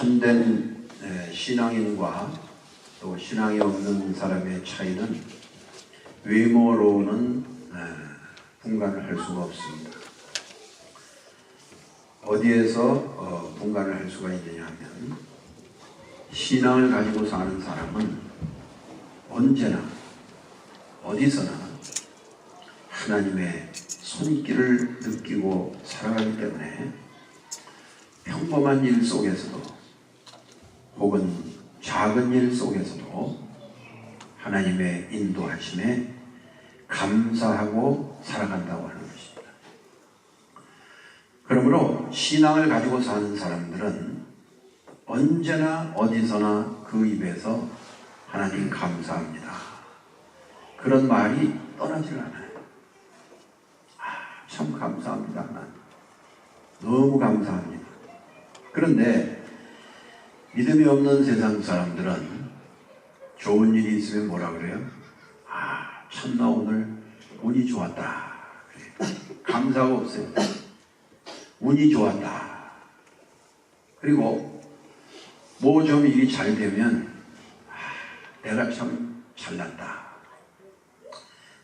참된 신앙인과 또 신앙이 없는 사람의 차이는 외모로는 분간을 할 수가 없습니다. 어디에서 분간을 할 수가 있느냐 하면, 신앙을 가지고 사는 사람은 언제나 어디서나 하나님의 손길을 느끼고 살아가기 때문에 평범한 일 속에서도 혹은 작은 일 속에서도 하나님의 인도하심에 감사하고 살아간다고 하는 것입니다. 그러므로 신앙을 가지고 사는 사람들은 언제나 어디서나 그 입에서 하나님 감사합니다, 그런 말이 떠나질 않아요. 참 감사합니다, 하나님. 너무 감사합니다. 그런데 믿음이 없는 세상 사람들은 좋은 일이 있으면 뭐라 그래요? 참나 오늘 운이 좋았다. 그래요. 감사가 없어요. 운이 좋았다. 그리고 뭐 좀 일이 잘 되면 내가 참 잘났다.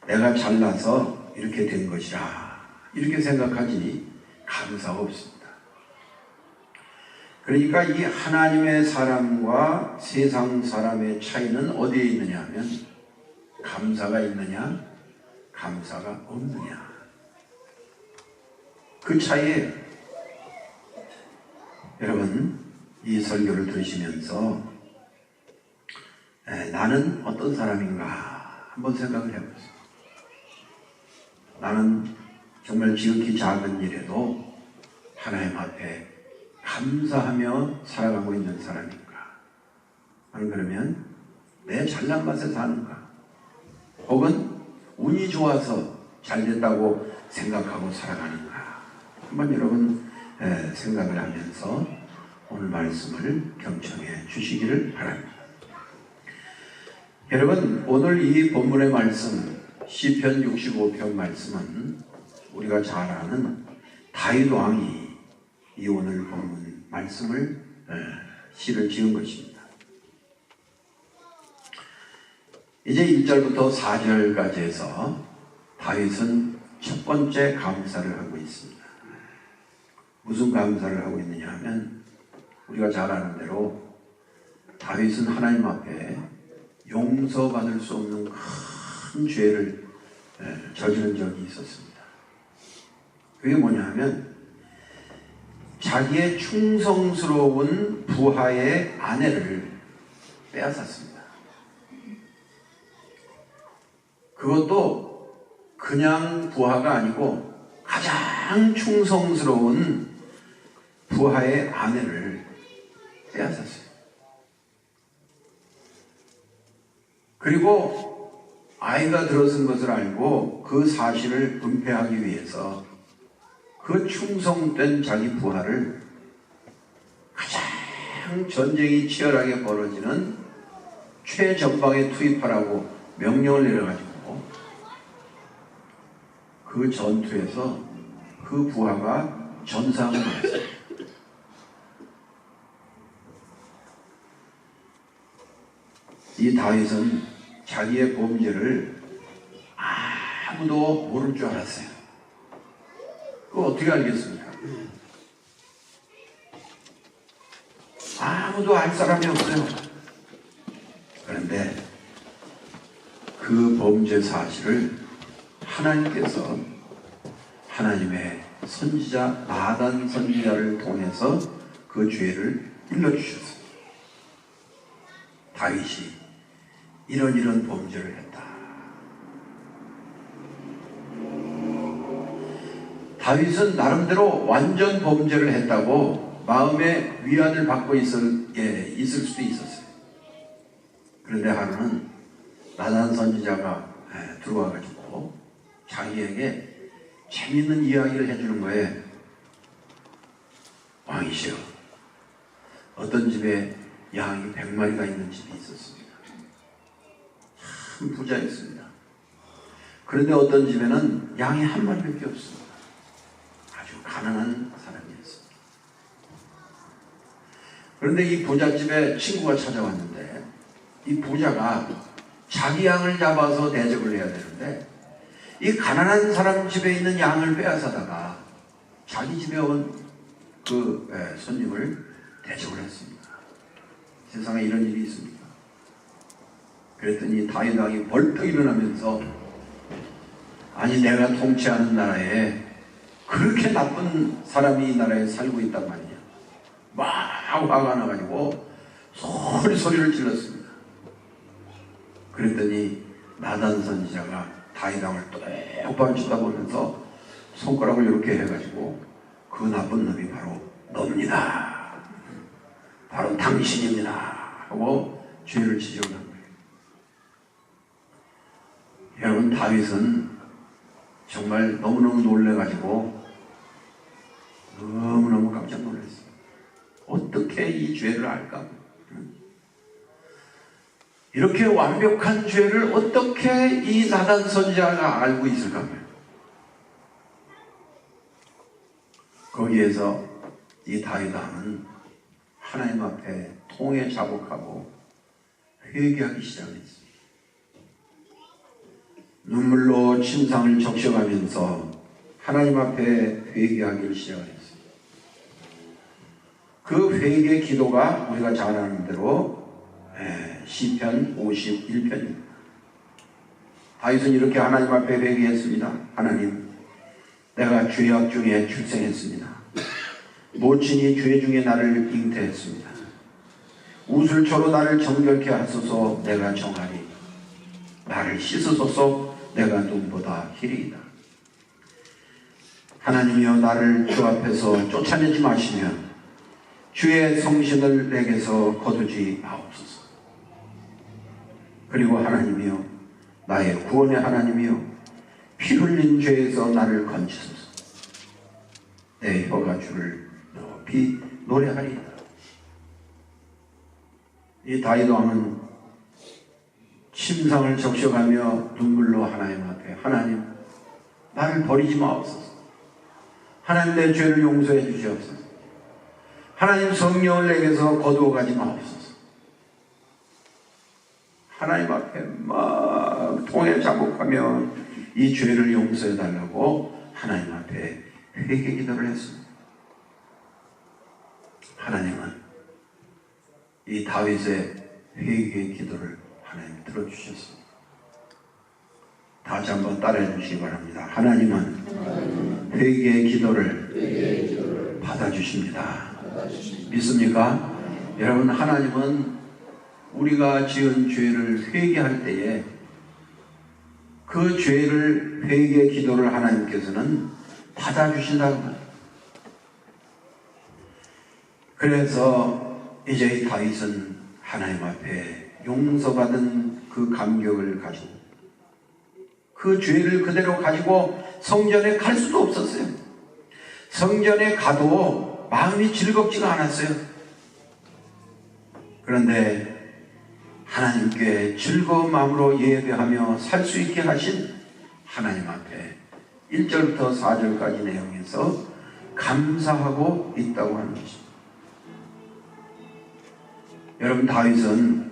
내가 잘나서 이렇게 된 것이라. 이렇게 생각하지 감사가 없습니다. 그러니까 이 하나님의 사람과 세상 사람의 차이는 어디에 있느냐 하면, 감사가 있느냐 감사가 없느냐, 그 차이에 여러분 이 설교를 들으시면서 나는 어떤 사람인가 한번 생각을 해보세요. 나는 정말 지극히 작은 일에도 하나님 앞에 감사하며 살아가고 있는 사람인가? 안 그러면 내 잘난 맛에 사는가? 혹은 운이 좋아서 잘 됐다고 생각하고 살아가는가? 한번 여러분 생각을 하면서 오늘 말씀을 경청해 주시기를 바랍니다. 여러분, 오늘 이 본문의 말씀, 시편 65편 말씀은 우리가 잘 아는 다윗 왕이 이 오늘 본문 말씀을 시를 지은 것입니다. 이제 1절부터 4절까지 해서 다윗은 첫 번째 감사를 하고 있습니다. 무슨 감사를 하고 있느냐 하면, 우리가 잘 아는 대로 다윗은 하나님 앞에 용서받을 수 없는 큰 죄를 저지른 적이 있었습니다. 그게 뭐냐 하면, 자기의 충성스러운 부하의 아내를 빼앗았습니다. 그것도 그냥 부하가 아니고 가장 충성스러운 부하의 아내를 빼앗았어요. 그리고 아이가 들어선 것을 알고 그 사실을 은폐하기 위해서 그 충성된 자기 부하를 가장 전쟁이 치열하게 벌어지는 최전방에 투입하라고 명령을 내려가지고 그 전투에서 그 부하가 전사함을 했어요. 이 다윗은 자기의 범죄를 아무도 모를 줄 알았어요. 그거 어떻게 알겠습니까? 아무도 알 사람이 없어요. 그런데 그 범죄 사실을 하나님께서 하나님의 선지자 나단 선지자를 통해서 그 죄를 일러주셨어요. 다윗이 이런 범죄를 했다. 다윗은 나름대로 완전 범죄를 했다고 마음의 위안을 받고 있을 수도 있었어요. 그런데 하루는 나단 선지자가 들어와가지고 자기에게 재밌는 이야기를 해주는 거예요. 왕이시여, 어떤 집에 양이 100마리가 있는 집이 있었습니다. 참 부자였습니다. 그런데 어떤 집에는 양이 1마리밖에 없습니다. 아주 가난한 사람이었습니다. 그런데 이 부잣집에 친구가 찾아왔는데 이 부자가 자기 양을 잡아서 대접을 해야 되는데 이 가난한 사람 집에 있는 양을 빼앗아다가 자기 집에 온 그 손님을 대접을 했습니다. 세상에 이런 일이 있습니까? 그랬더니 다윗 왕이 벌떡 일어나면서 아니 내가 통치하는 나라에 그렇게 나쁜 사람이 이 나라에 살고 있단 말이냐. 막 화가 나가지고 소리를 질렀습니다. 그랬더니 나단 선지자가 다윗 왕을 똑바로 쳐다보면서 손가락을 이렇게 해가지고 그 나쁜 놈이 바로 너입니다. 바로 당신입니다. 하고 죄를 지적한 거예요. 여러분 다윗은 정말 너무너무 놀래가지고 너무너무 깜짝 놀랐어요. 어떻게 이 죄를 알까? 이렇게 완벽한 죄를 어떻게 이 나단 선지자가 알고 있을까? 거기에서 이 다윗 왕은 하나님 앞에 통에 자복하고 회개하기 시작했습니다. 눈물로 침상을 적셔가면서 하나님 앞에 회개하기를 시작했습니다. 그 회개 기도가 우리가 잘 아는 대로 시편 51편입니다. 다윗은 이렇게 하나님 앞에 회개했습니다. 하나님, 내가 죄악 중에 출생했습니다. 모친이 죄 중에 나를 잉태했습니다. 우슬초로 나를 정결케 하소서. 내가 정하리. 나를 씻으소서. 내가 눈보다 희리이다. 하나님이여, 나를 주 앞에서 쫓아내지 마시며 주의 성신을 내게서 거두지 마옵소서. 그리고 하나님이여, 나의 구원의 하나님이여, 피 흘린 죄에서 나를 건지소서. 내 혀가 주를 높이 노래하리이다. 이 다윗 왕은 침상을 적셔가며 눈물로 하나님 앞에 하나님, 나를 버리지 마옵소서. 하나님, 내 죄를 용서해 주시옵소서. 하나님, 성령을 내게서 거두어 가지 마옵소서. 하나님 앞에 막 통에 자복하며 이 죄를 용서해 달라고 하나님 앞에 회개 기도를 했습니다. 하나님은 이 다윗의 회개 기도를 하나님 들어주셨습니다. 다시 한번 따라해 주시기 바랍니다. 하나님은 회개의 기도를 받아주십니다. 믿습니까? 여러분, 하나님은 우리가 지은 죄를 회개할 때에 그 죄를 회개 기도를 하나님께서는 받아주신다고 합니다. 그래서 이제 이 다윗은 하나님 앞에 용서받은 그 감격을 가지고 그 죄를 그대로 가지고 성전에 갈 수도 없었어요. 성전에 가도 마음이 즐겁지가 않았어요. 그런데 하나님께 즐거운 마음으로 예배하며 살 수 있게 하신 하나님 앞에 1절부터 4절까지 내용에서 감사하고 있다고 하는 것입니다. 여러분, 다윗은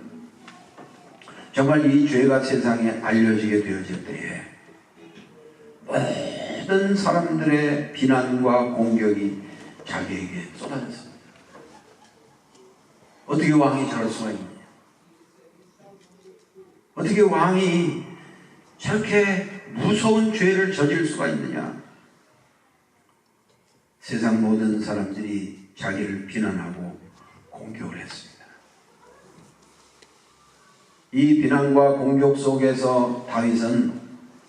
정말 이 죄가 세상에 알려지게 되어질 때에 모든 사람들의 비난과 공격이 자기에게 쏟아졌습니다. 어떻게 왕이 저럴 수가 있느냐? 어떻게 왕이 저렇게 무서운 죄를 저질 수가 있느냐? 세상 모든 사람들이 자기를 비난하고 공격을 했습니다. 이 비난과 공격 속에서 다윗은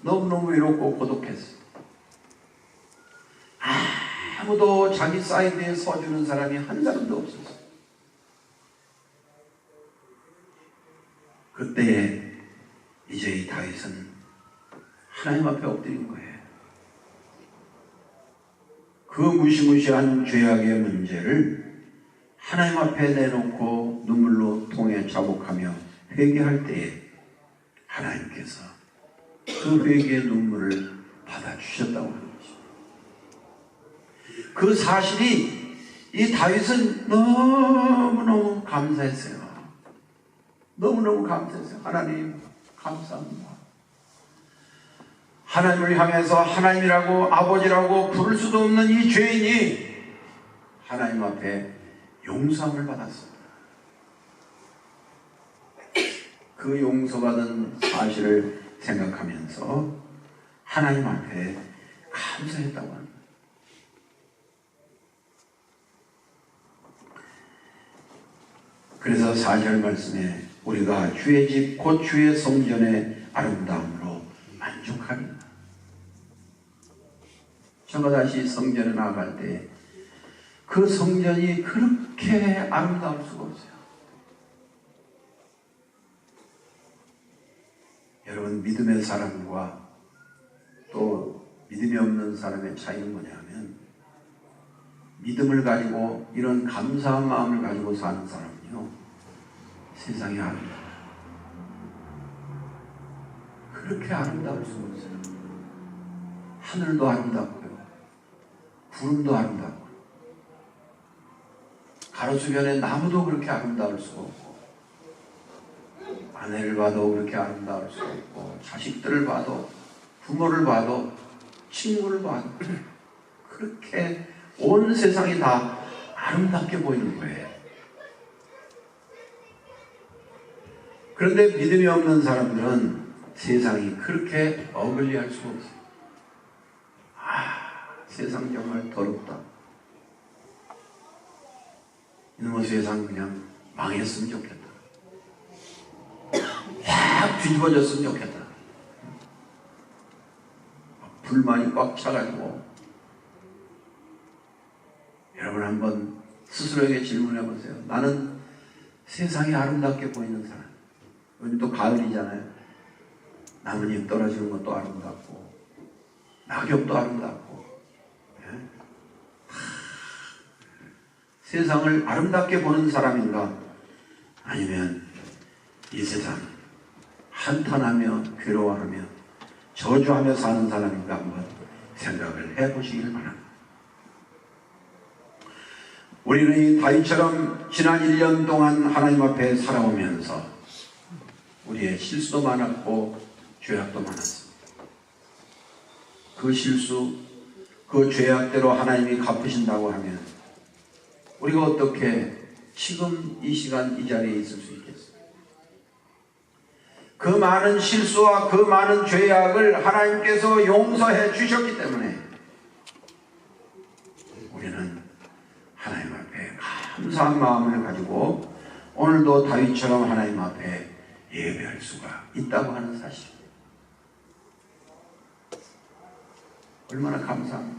너무너무 외롭고 고독했습니다. 아무도 자기 사이드에 서주는 사람이 한 사람도 없었어요. 그때에 이제 이 다윗은 하나님 앞에 엎드린 거예요. 그 무시무시한 죄악의 문제를 하나님 앞에 내놓고 눈물로 통해 자복하며 회개할 때에 하나님께서 그 회개의 눈물을 받아주셨다고 하는 것입니다. 그 사실이 이 다윗은 너무너무 감사했어요. 너무너무 감사했어요. 하나님 감사합니다. 하나님을 향해서 하나님이라고 아버지라고 부를 수도 없는 이 죄인이 하나님 앞에 용서함을 받았습니다. 그 용서받은 사실을 생각하면서 하나님 앞에 감사했다고 합니다. 그래서 4절 말씀에 우리가 주의 집 곧 주의 성전의 아름다움으로 만족하리라. 저가 다시 성전에 나아갈 때 그 성전이 그렇게 아름다울 수가 없어요. 여러분, 믿음의 사람과 또 믿음이 없는 사람의 차이는 뭐냐면, 믿음을 가지고 이런 감사한 마음을 가지고 사는 사람은요, 세상이 아름다워요. 그렇게 아름다울 수가 없어요. 하늘도 아름답고요, 구름도 아름답고, 가로수변의 나무도 그렇게 아름다울 수가 없고, 아내를 봐도 그렇게 아름다울 수가 없고, 자식들을 봐도, 부모를 봐도, 친구를 봐도 그렇게 온 세상이 다 아름답게 보이는 거예요. 그런데 믿음이 없는 사람들은 세상이 그렇게 어글리할 수가 없어요. 세상 정말 더럽다. 이놈의 세상 그냥 망했으면 좋겠다. 확 뒤집어졌으면 좋겠다. 불만이 꽉 차가지고. 여러분 한번 스스로에게 질문해 보세요. 나는 세상이 아름답게 보이는 사람. 요즘 또 가을이잖아요. 나뭇잎 떨어지는 것도 아름답고, 낙엽도 아름답고, 세상을 아름답게 보는 사람인가? 아니면 이 세상 한탄하며 괴로워하며 저주하며 사는 사람인가 한번 생각을 해보시길 바랍니다. 우리는 이 다윗처럼 지난 1년 동안 하나님 앞에 살아오면서 우리의 실수도 많았고 죄악도 많았습니다. 그 실수, 그 죄악대로 하나님이 갚으신다고 하면 우리가 어떻게 지금 이 시간 이 자리에 있을 수 있겠습니까? 그 많은 실수와 그 많은 죄악을 하나님께서 용서해 주셨기 때문에 우리는 하나님 앞에 감사한 마음을 가지고 오늘도 다윗처럼 하나님 앞에 예배할 수가 있다고 하는 사실입니다. 얼마나 감사합니다.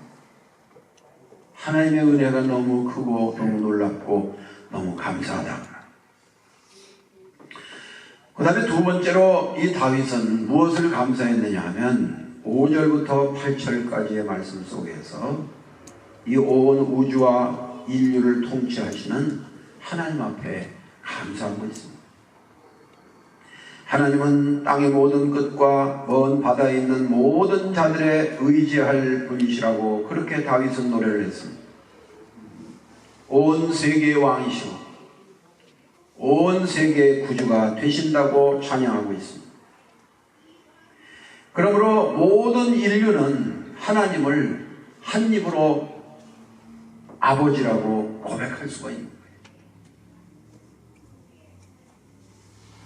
하나님의 은혜가 너무 크고 너무 놀랍고 너무 감사하다. 그 다음에 두 번째로 이 다윗은 무엇을 감사했느냐 하면 5절부터 8절까지의 말씀 속에서 이 온 우주와 인류를 통치하시는 하나님 앞에 감사하고 있습니다. 하나님은 땅의 모든 끝과 먼 바다에 있는 모든 자들의 의지할 분이시라고 그렇게 다윗은 노래를 했습니다. 온 세계의 왕이시고 온 세계의 구주가 되신다고 찬양하고 있습니다. 그러므로 모든 인류는 하나님을 한 입으로 아버지라고 고백할 수가 있는 거예요.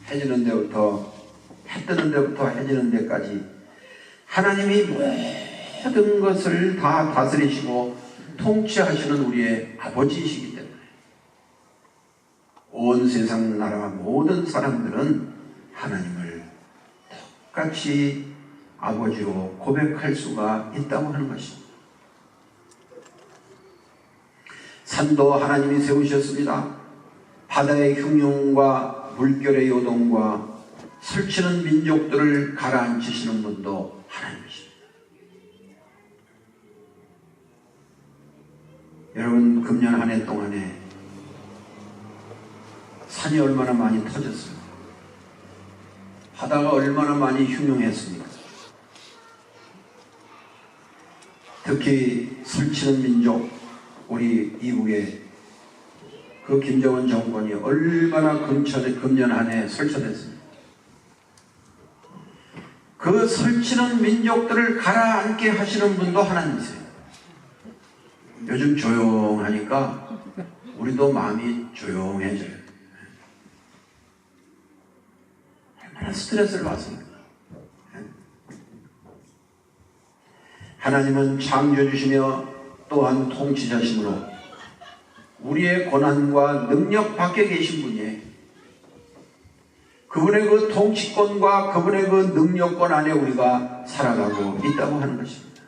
해 지는 데부터 해 뜨는 데부터 해 지는 데까지 하나님이 모든 것을 다 다스리시고 통치하시는 우리의 아버지이시기 때문에 온 세상 나라 모든 사람들은 하나님을 똑같이 아버지로 고백할 수가 있다고 하는 것입니다. 산도 하나님이 세우셨습니다. 바다의 흉흉과 물결의 요동과 설치는 민족들을 가라앉히시는 분도 하나님이십니다. 여러분, 금년 한 해 동안에 산이 얼마나 많이 터졌습니까? 바다가 얼마나 많이 흉흉했습니까? 특히 설치는 민족, 우리 이북의 그 김정은 정권이 얼마나 금년 한 해 설쳐됐습니다. 그 설치는 민족들을 가라앉게 하시는 분도 하나님이세요. 요즘 조용하니까 우리도 마음이 조용해져요. 얼마나 스트레스를 받습니까? 하나님은 창조주시며 또한 통치자심으로 우리의 고난과 능력 밖에 계신 분이에요. 그분의 그 통치권과 그분의 그 능력권 안에 우리가 살아가고 있다고 하는 것입니다.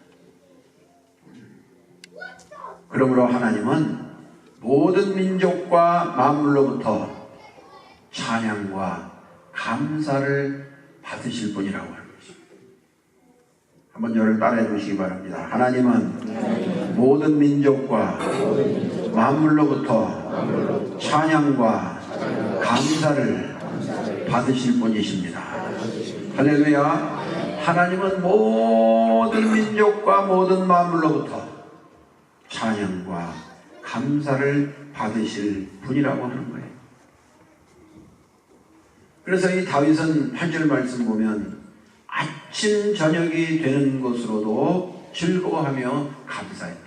그러므로 하나님은 모든 민족과 만물로부터 찬양과 감사를 받으실 분이라고 하는 것입니다. 한번 저를 따라해 보시기 바랍니다. 하나님은 모든 민족과 만물로부터 찬양과 감사를 받으실 분이십니다. 할렐루야. 하나님은 모든 민족과 모든 만물로부터 찬양과 감사를 받으실 분이라고 하는 거예요. 그래서 이 다윗은 8절 말씀 보면 아침 저녁이 되는 것으로도 즐거워하며 감사했다.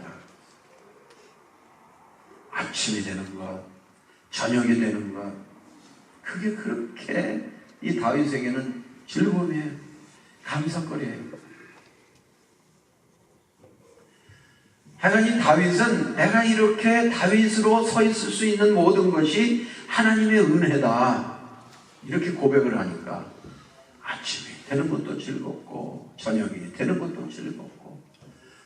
아침이 되는 것, 저녁이 되는 것, 그게 그렇게 이 다윗에게는 즐거움이에요. 감사거리예요. 하여간 이 다윗은 내가 이렇게 다윗으로 서 있을 수 있는 모든 것이 하나님의 은혜다, 이렇게 고백을 하니까 아침이 되는 것도 즐겁고 저녁이 되는 것도 즐겁고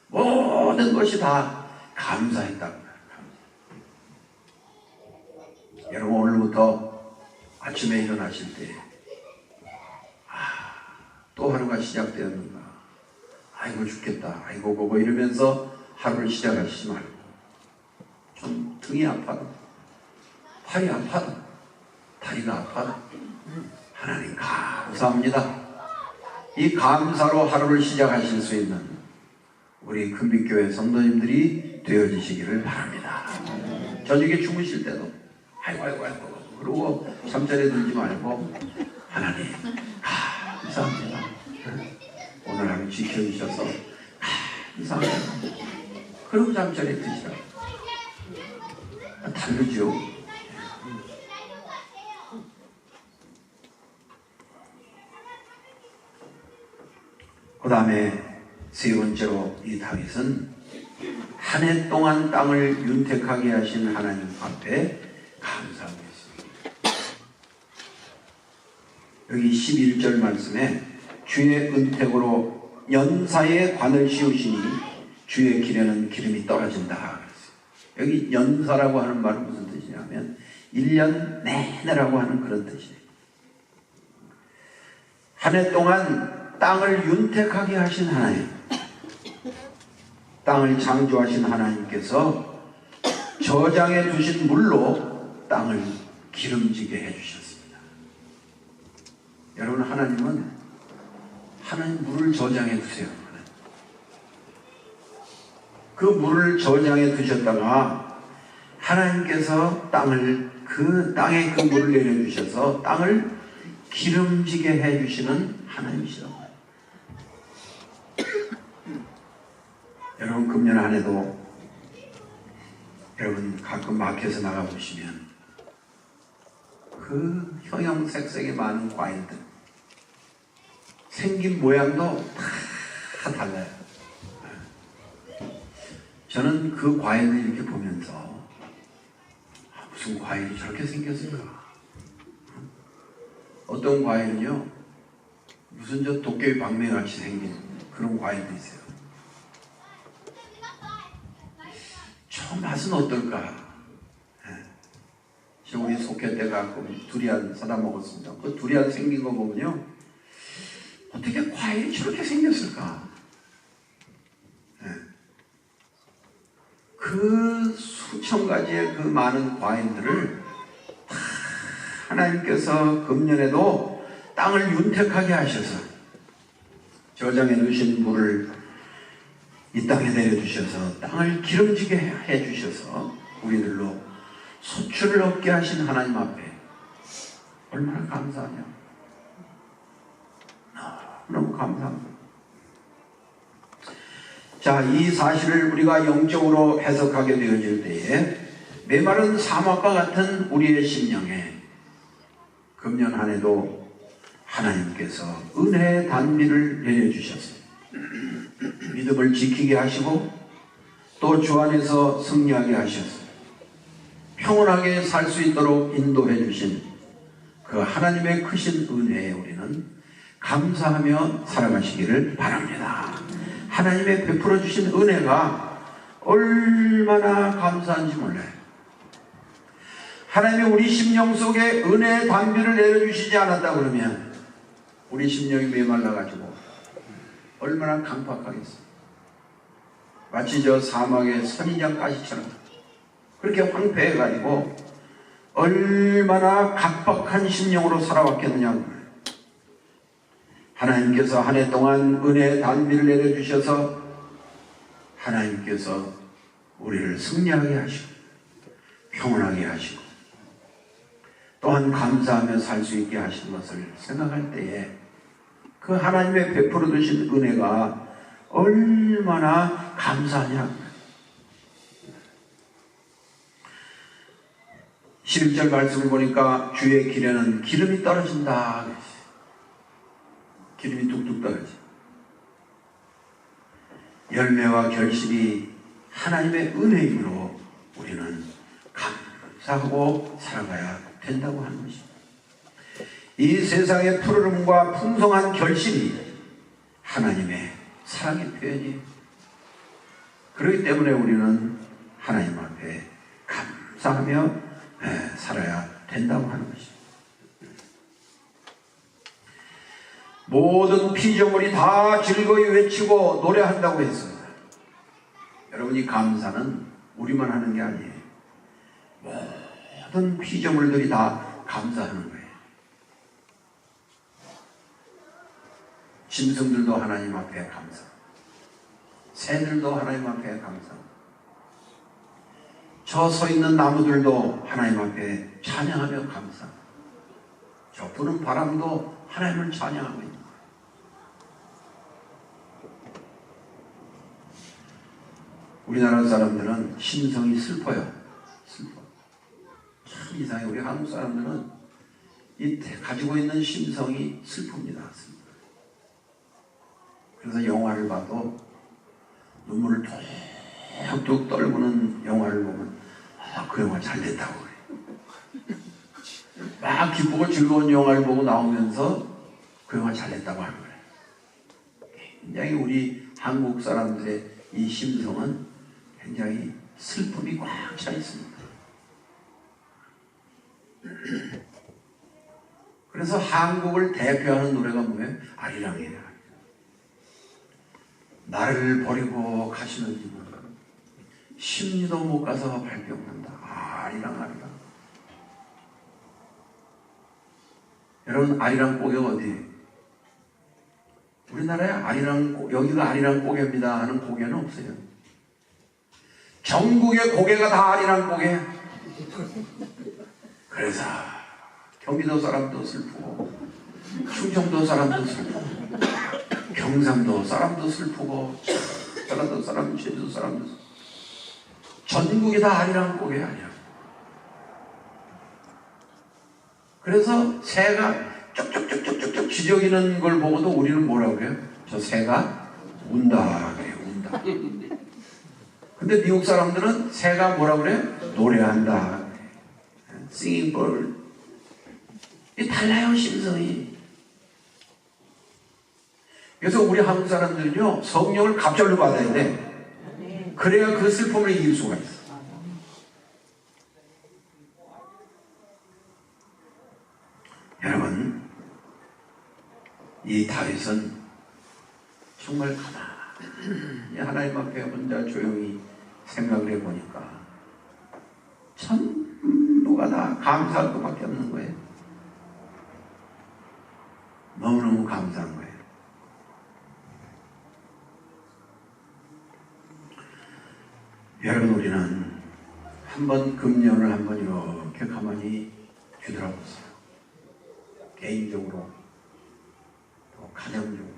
모든 것이 다 감사했다고. 여러분 오늘부터 아침에 일어나실 때 또 하루가 시작되었는가, 아이고 죽겠다, 아이고 고고 이러면서 하루를 시작하시지 말고 좀 등이 아파도, 팔이 아파도, 다리가 아파도 하나님 감사합니다, 이 감사로 하루를 시작하실 수 있는 우리 금빛교회 성도님들이 되어지시기를 바랍니다. 저녁에 주무실 때도 아이고 그러고 잠자리에 들지 말고 하나님 감사합니다, 오늘 하루 지켜주셔서 감사합니다, 그러고 잠자리에 드시라고. 다르죠. 그 다음에 세 번째로 이 다윗은 한 해 동안 땅을 윤택하게 하신 하나님 앞에 감사하고 있습니다. 여기 11절 말씀에 주의 은택으로 연사에 관을 씌우시니 주의 길에는 기름이 떨어진다. 여기 연사라고 하는 말은 무슨 뜻이냐면 1년 내내라고 하는 그런 뜻이에요. 한 해 동안 땅을 윤택하게 하신 하나님, 땅을 창조하신 하나님께서 저장해 두신 물로 땅을 기름지게 해주셨습니다. 여러분, 하나님 물을 저장해 두세요. 그 물을 저장해 두셨다가 하나님께서 그 땅에 그 물을 내려주셔서 땅을 기름지게 해주시는 하나님이시라고. 여러분, 금년 한 해도 여러분 가끔 마켓에 나가보시면 그 형형색색의 많은 과일들, 생긴 모양도 다 달라요. 저는 그 과일을 이렇게 보면서 무슨 과일이 저렇게 생겼을까? 어떤 과일은요, 무슨 저 도깨비 방맹이같이 생긴 그런 과일도 있어요. 저 맛은 어떨까? 지금 우리 속회 때 가끔 두리안 사다 먹었습니다. 그 두리안 생긴 거 보면요, 어떻게 과일이 저렇게 생겼을까? 그 수천 가지의 그 많은 과일들을 다 하나님께서 금년에도 땅을 윤택하게 하셔서 저장해 두신 물을 이 땅에 내려주셔서 땅을 기름지게 해주셔서 우리들로 소출을 얻게 하신 하나님 앞에 얼마나 감사하냐. 너무 감사합니다. 자, 이 사실을 우리가 영적으로 해석하게 되어질 때에 메마른 사막과 같은 우리의 심령에 금년 한 해도 하나님께서 은혜의 단비를 내려주셨어요. 믿음을 지키게 하시고 또 주 안에서 승리하게 하셨어요. 평온하게 살 수 있도록 인도해 주신 그 하나님의 크신 은혜에 우리는 감사하며 살아가시기를 바랍니다. 하나님의 베풀어 주신 은혜가 얼마나 감사한지 몰라요. 하나님이 우리 심령 속에 은혜의 단비를 내려주시지 않았다 그러면 우리 심령이 메말라가지고 얼마나 강팍하겠어요. 마치 저 사막의 선인장 가시처럼 그렇게 황폐해가지고 얼마나 각박한 심령으로 살아왔겠느냐고. 하나님께서 한 해 동안 은혜의 단비를 내려주셔서 하나님께서 우리를 승리하게 하시고 평온하게 하시고 또한 감사하며 살 수 있게 하신 것을 생각할 때에 그 하나님의 베풀어 주신 은혜가 얼마나 감사하냐. 11절 말씀을 보니까 주의 길에는 기름이 떨어진다. 기름이 뚝뚝 떨어져. 열매와 결실이 하나님의 은혜이므로 우리는 감사하고 살아가야 된다고 하는 것입니다. 이 세상의 푸르름과 풍성한 결실이 하나님의 사랑의 표현이에요. 그렇기 때문에 우리는 하나님 앞에 감사하며 살아야 된다고 하는 것입니다. 모든 피조물이 다 즐거이 외치고 노래한다고 했습니다. 여러분, 이 감사는 우리만 하는 게 아니에요. 모든 피조물들이 다 감사하는 거예요. 짐승들도 하나님 앞에 감사, 새들도 하나님 앞에 감사, 저 서 있는 나무들도 하나님 앞에 찬양하며 감사, 저 부는 바람도 하나님을 찬양하고 있는 거예요. 우리나라 사람들은 심성이 슬퍼요. 슬퍼. 참 이상해. 우리 한국 사람들은 이 가지고 있는 심성이 슬픕니다. 슬퍼. 그래서 영화를 봐도 눈물을 툭툭 떨구는 영화를 보면 그 영화 잘 됐다고 그래. 막 기쁘고 즐거운 영화를 보고 나오면서 그 영화 잘 됐다고 하는 거예요. 굉장히 우리 한국 사람들의 이 심성은 굉장히 슬픔이 꽉 차 있습니다. 그래서 한국을 대표하는 노래가 뭐예요? 아리랑이에요. 나를 버리고 가시는 이는 십리도 못 가서 발병한다. 아리랑 아리랑. 여러분, 아리랑 고개가 어디예요? 우리나라에 아리랑, 여기가 아리랑 고개입니다 하는 고개는 없어요. 전국의 고개가 다 아리랑 고개. 그래서 경기도 사람도 슬프고 충청도 사람도 슬프고 경상도 사람도 슬프고 전라도 사람, 제주도 사람도 슬프고 전국이 다 아리랑 고개 아니야. 그래서 새가 쪽쪽쪽쪽쪽 지저귀는 걸 보고도 우리는 뭐라고 그래요? 저 새가 운다 그래요. 운다. 근데 미국 사람들은 새가 뭐라고 그래요? 노래한다. Singing bird. 이 달라요, 심성이. 그래서 우리 한국 사람들은요, 성령을 갑절로 받아야 돼. 그래야 그 슬픔을 이길 수가 있어. 여러분, 이 다윗은 정말 가만히 하나님 앞에 혼자 조용히 생각을 해보니까 전부가 다 감사할 것밖에 없는 거예요. 너무너무 감사한 거예요. 여러분, 우리는 한 한번 금년을 한번 이렇게 가만히 뒤돌아보세요. 개인적으로, 또 가정적으로,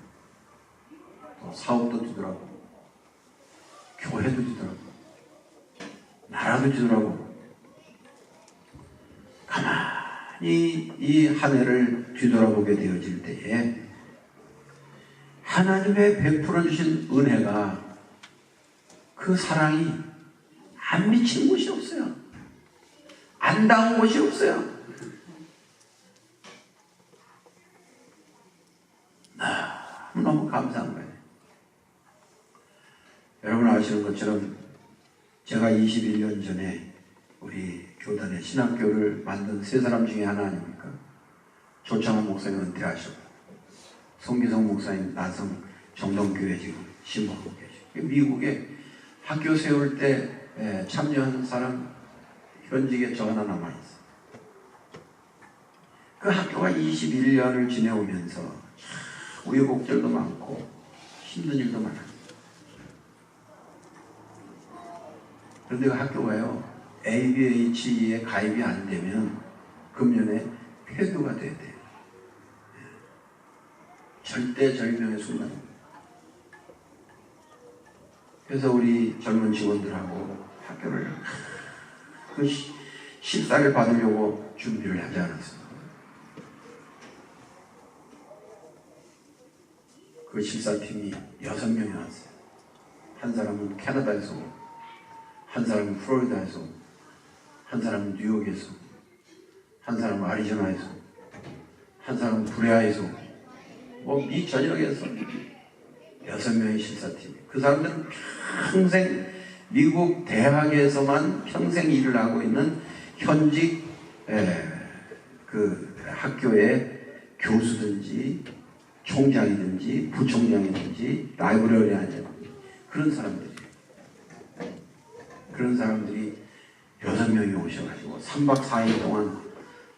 또 사업도 뒤돌아보고, 교회도 뒤돌아보고, 나라도 뒤돌아보고, 가만히 이 한 해를 뒤돌아보게 되어질 때에 하나님의 베풀어 주신 은혜가, 그 사랑이 안 미치는 곳이 없어요. 안 닿은 곳이 없어요. 너무 감사한 거예요. 여러분 아시는 것처럼 제가 21년 전에 우리 교단의 신학교를 만든 세 사람 중에 하나 아닙니까? 조창환 목사님 은퇴하셨고, 송기성 목사님 나성 정동교회 지금 신부하고 계시고, 미국에 학교 세울 때 참여한 사람 현직에 저 하나 남아있어요. 그 학교가 21년을 지내오면서 우여곡절도 많고 힘든 일도 많아요. 그런데 그 학교가요, ABH에 가입이 안 되면 금년에 폐교가 돼야 돼요. 절대절명의 순간입니다. 그래서 우리 젊은 직원들하고 학교를 그 실사를 받으려고 준비를 하지 않았습니다. 그 실사팀이 6명이 왔어요. 한 사람은 캐나다에서 오고, 한 사람은 플로리다에서 오고, 한 사람은 뉴욕에서 오고, 한 사람은 아리조나에서 오고, 한 사람은 브레아에서 오고, 미 전역에서 6명의 실사팀이. 그 사람들은 평생 미국 대학에서만 평생 일을 하고 있는 현직 그 학교의 교수든지 총장이든지 부총장이든지 라이브러리아니든지 그런 사람들이에요. 그런 사람들이 6명이 오셔가지고 3박 4일 동안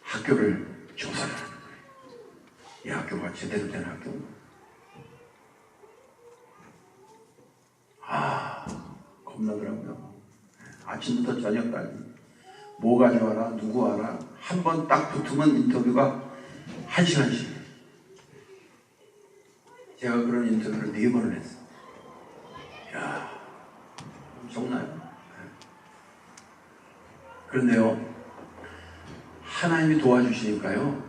학교를 조사를 하는 거예요. 이 학교가 제대로 된 학교인가? 겁나더라고요. 아침부터 저녁까지 뭐 가져와라, 누구 와라, 한 번 딱 붙으면 인터뷰가 1시간씩. 제가 그런 인터뷰를 4번을 했어요. 이야, 엄청나요. 그런데요, 하나님이 도와주시니까요,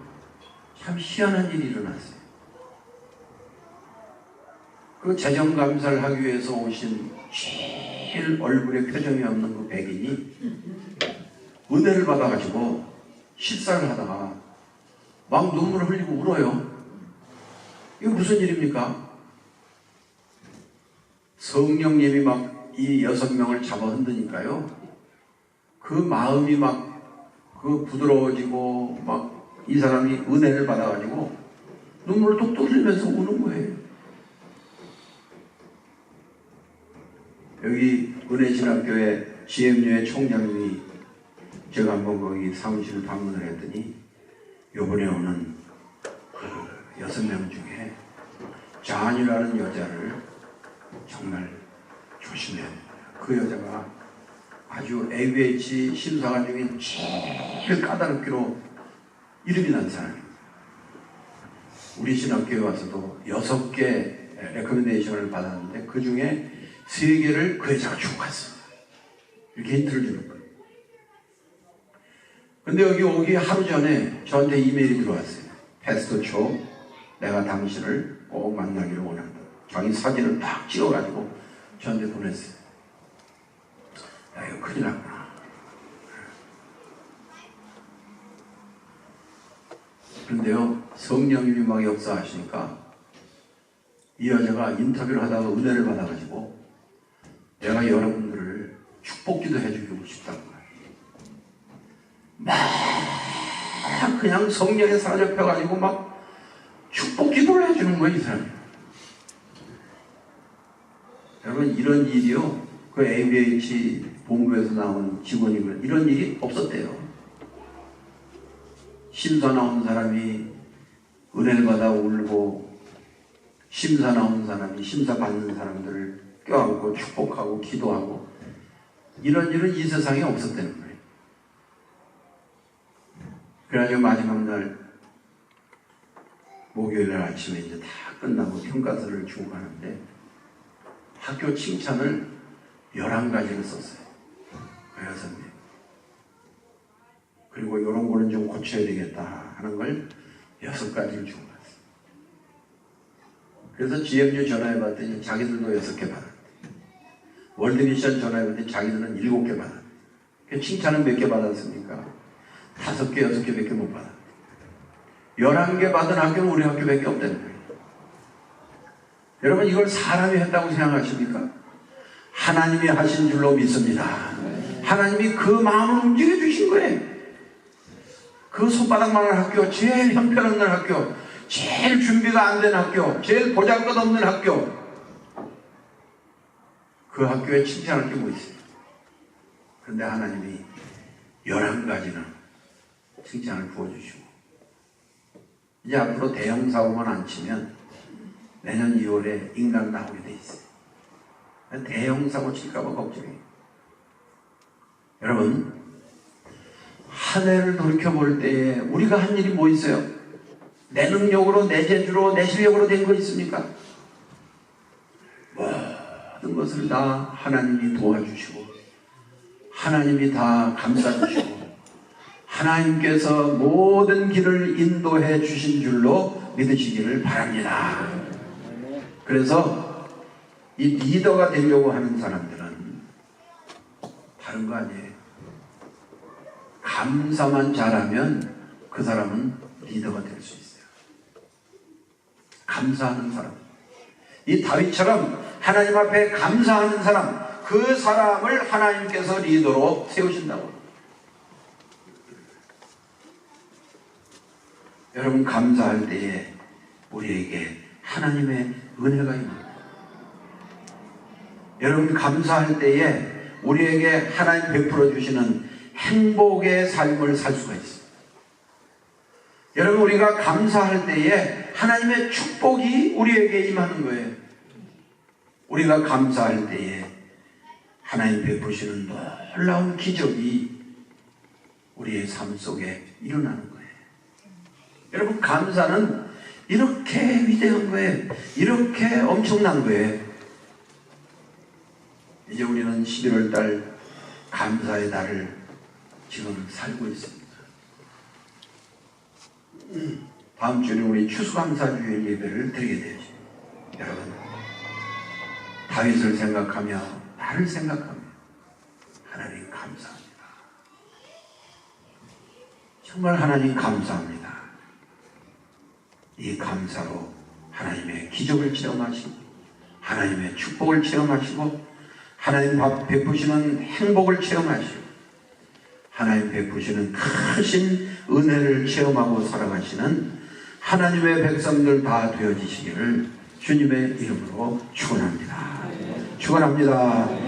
참 희한한 일이 일어났어요. 그 재정감사를 하기 위해서 오신 제일 얼굴에 표정이 없는 그 백인이 은혜를 받아가지고 실사를 하다가 막 눈물을 흘리고 울어요. 이거 무슨 일입니까? 성령님이 막 이 6명을 잡아 흔드니까요, 그 마음이 막 그 부드러워지고 막 이 사람이 은혜를 받아가지고 눈물을 뚝뚝 흘리면서 우는 거예요. 여기 은혜신학교의 GMU의 총장님이 제가 한번 거기 사무실을 방문을 했더니 요번에 오는 그 6명 중에 잔이라는 여자를 정말 조심해야 됩니다. 그 여자가 아주 ABH 심사관 중에 제일 까다롭기로 이름이 난 사람입니다. 우리 신학교에 와서도 6개 레커멘데이션을 받았는데 그 중에 3개를 그 여자가 주고 갔습니다. 이렇게 힌트를 주는 거예요. 근데 여기 오기 하루 전에 저한테 이메일이 들어왔어요. 패스터 초, 내가 당신을 꼭 만나기를 원한다. 자기 사진을 딱 찍어가지고 저한테 보냈어요. 야, 이거 큰일 났구나. 그런데요, 성령님이 막 역사하시니까 이 여자가 인터뷰를 하다가 은혜를 받아가지고 내가 여러분들을 축복기도 해주고 싶다고 해요. 막 그냥 성령에 사로잡혀가지고 막 축복기도를 해주는 거예요, 이 사람이. 여러분, 이런 일이요, 그 ABH 본부에서 나온 직원이 이런 일이 없었대요. 심사 나온 사람이 은혜를 받아 울고, 심사 나온 사람이 심사 받는 사람들을 껴안고 축복하고 기도하고, 이런 일은 이 세상에 없었다는 거예요. 그래가지고 마지막 날 목요일 날 아침에 이제 다 끝나고 평가서를 주고 가는데 학교 칭찬을 11가지를 썼어요. 16명. 그리고 이런 거는 좀 고쳐야 되겠다 하는 걸 6가지를 주고 갔어요. 그래서 GMU 전화해 봤더니 자기들도 6개 받았대. 월드미션 전화해 봤더니 자기들은 7개 받았대. 그 칭찬은 몇 개 받았습니까? 5개, 6개밖에 못 받았대. 11개 받은 학교는 우리 학교밖에 없다는 거예요. 여러분, 이걸 사람이 했다고 생각하십니까? 하나님이 하신 줄로 믿습니다. 하나님이 그 마음을 움직여 주신 거예요. 그 손바닥만한 학교, 제일 형편없는 학교, 제일 준비가 안 된 학교, 제일 보잘것없는 학교, 그 학교에 칭찬할 게 뭐 있어요? 그런데 하나님이 11가지나 칭찬을 부어주시고, 이제 앞으로 대형 사고만 안 치면 내년 2월에 인간 나오게 돼 있어요. 대형 사고 칠까봐 걱정해요. 여러분, 한 해를 돌이켜볼 때에 우리가 한 일이 뭐 있어요? 내 능력으로, 내 재주로, 내 실력으로 된 거 있습니까? 모든 것을 다 하나님이 도와주시고, 하나님이 다 감싸주시고, 하나님께서 모든 길을 인도해 주신 줄로 믿으시기를 바랍니다. 그래서 이 리더가 되려고 하는 사람들은 다른 거 아니에요. 감사만 잘하면 그 사람은 리더가 될 수 있어요. 감사하는 사람. 이 다윗처럼 하나님 앞에 감사하는 사람, 그 사람을 하나님께서 리더로 세우신다고. 여러분, 감사할 때에 우리에게 하나님의 은혜가 있습니다. 여러분, 감사할 때에 우리에게 하나님 베풀어 주시는 행복의 삶을 살 수가 있습니다. 여러분, 우리가 감사할 때에 하나님의 축복이 우리에게 임하는 거예요. 우리가 감사할 때에 하나님 베푸시는 놀라운 기적이 우리의 삶 속에 일어나는 거예요. 여러분, 감사는 이렇게 위대한 거예요. 이렇게 엄청난 거예요. 이제 우리는 11월 달 감사의 달을 지금 살고 있습니다. 다음 주에는 우리 추수감사주일 예배를 드리게 되죠. 여러분, 다윗을 생각하며 나를 생각하며 하나님 감사합니다. 정말 하나님 감사합니다. 이 감사로 하나님의 기적을 체험하시고, 하나님의 축복을 체험하시고, 하나님 베푸시는 행복을 체험하시고, 하나님 베푸시는 크신 은혜를 체험하고 살아가시는 하나님의 백성들 다 되어지시기를 주님의 이름으로 축원합니다. 축원합니다.